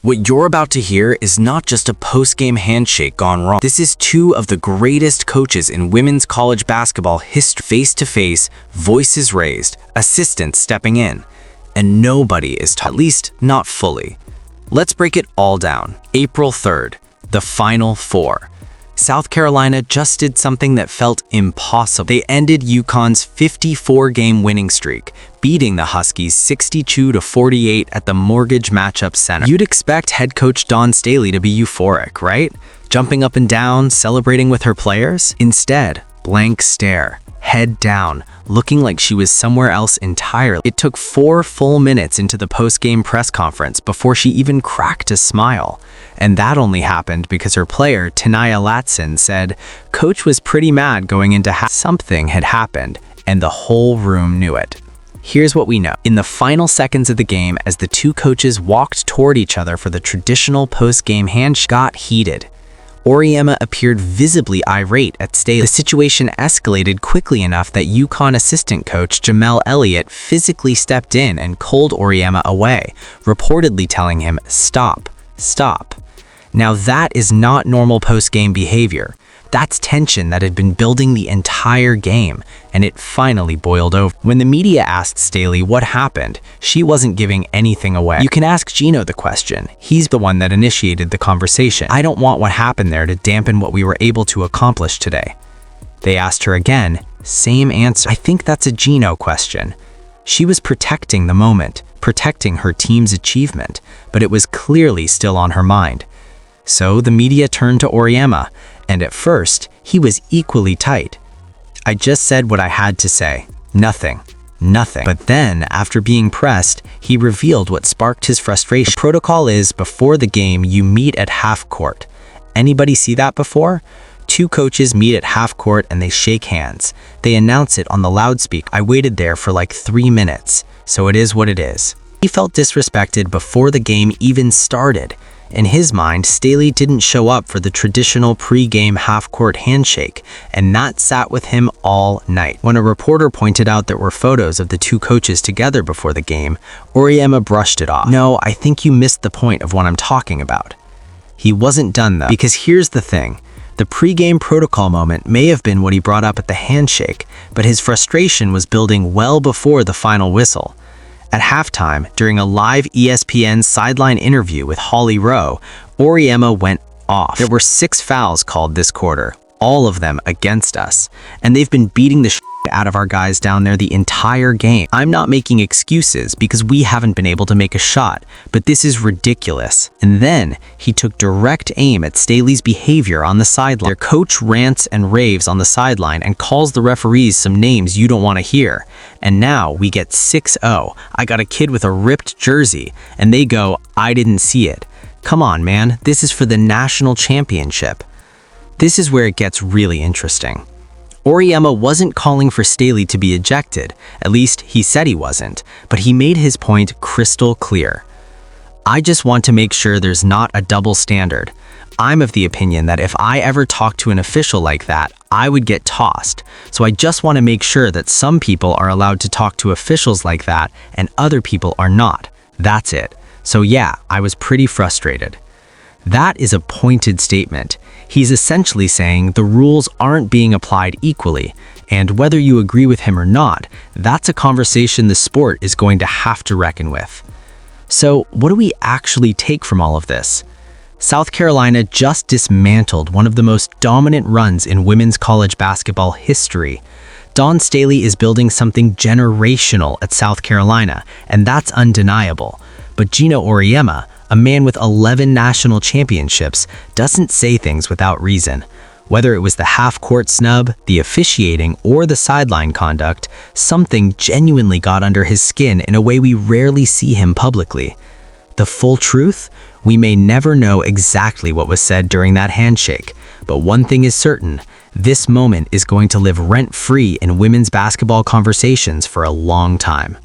What you're about to hear is not just a post-game handshake gone wrong. This is two of the greatest coaches in women's college basketball history, face-to-face, voices raised, assistants stepping in, and nobody is taught, at least not fully. Let's break it all down. April 3rd, the Final Four. South Carolina just did something that felt impossible. They ended UConn's 54-game winning streak, beating the Huskies 62-48 at the Mortgage Matchup Center. You'd expect head coach Dawn Staley to be euphoric, right? Jumping up and down, celebrating with her players? Instead, blank stare, head down, looking like she was somewhere else entirely. It took 4 full minutes into the post-game press conference before she even cracked a smile. And that only happened because her player, Tanaya Latson, said, "Coach was pretty mad going into something had happened, and the whole room knew it." Here's what we know. In the final seconds of the game, as the two coaches walked toward each other for the traditional post-game handshake, got heated. Auriemma appeared visibly irate at Staley. The situation escalated quickly enough that UConn assistant coach Jamel Elliott physically stepped in and called Auriemma away, reportedly telling him, "Stop, stop." Now that is not normal post-game behavior. That's tension that had been building the entire game, and it finally boiled over. When the media asked Staley what happened, she wasn't giving anything away. You can ask Geno the question. He's the one that initiated the conversation. "I don't want what happened there to dampen what we were able to accomplish today." They asked her again, same answer. I think that's a Geno question. She was protecting the moment, protecting her team's achievement, but it was clearly still on her mind. So the media turned to Auriemma, and at first, he was equally tight. "I just said what I had to say. Nothing. Nothing." But then, after being pressed, he revealed what sparked his frustration. The protocol is, before the game, you meet at half court. Anybody see that before? Two coaches meet at half court and they shake hands. They announce it on the loudspeaker. I waited there for like 3 minutes, so it is what it is. He felt disrespected before the game even started. In his mind, Staley didn't show up for the traditional pre-game half-court handshake, and that sat with him all night. When a reporter pointed out there were photos of the two coaches together before the game, Auriemma brushed it off. "No, I think you missed the point of what I'm talking about." He wasn't done though, because here's the thing. The pre-game protocol moment may have been what he brought up at the handshake, but his frustration was building well before the final whistle. At halftime, during a live ESPN sideline interview with Holly Rowe, Auriemma went off. There were 6 fouls called this quarter, all of them against us, and they've been beating the shit out of our guys down there the entire game. I'm not making excuses because we haven't been able to make a shot, but this is ridiculous. And then he took direct aim at Staley's behavior on the sideline. Their coach rants and raves on the sideline and calls the referees some names you don't want to hear. And now we get 6-0. I got a kid with a ripped jersey, and they go, "I didn't see it." Come on, man. This is for the national championship. This is where it gets really interesting. Auriemma wasn't calling for Staley to be ejected, at least he said he wasn't, but he made his point crystal clear. "I just want to make sure there's not a double standard. I'm of the opinion that if I ever talk to an official like that, I would get tossed. So I just want to make sure that some people are allowed to talk to officials like that and other people are not. That's it. So yeah, I was pretty frustrated." That is a pointed statement. He's essentially saying the rules aren't being applied equally, and whether you agree with him or not, that's a conversation the sport is going to have to reckon with. So what do we actually take from all of this? South Carolina just dismantled one of the most dominant runs in women's college basketball history. Dawn Staley is building something generational at South Carolina, and that's undeniable. But Geno Auriemma, a man with 11 national championships, doesn't say things without reason. Whether it was the half-court snub, the officiating, or the sideline conduct, something genuinely got under his skin in a way we rarely see him publicly. The full truth? We may never know exactly what was said during that handshake, but one thing is certain, this moment is going to live rent-free in women's basketball conversations for a long time.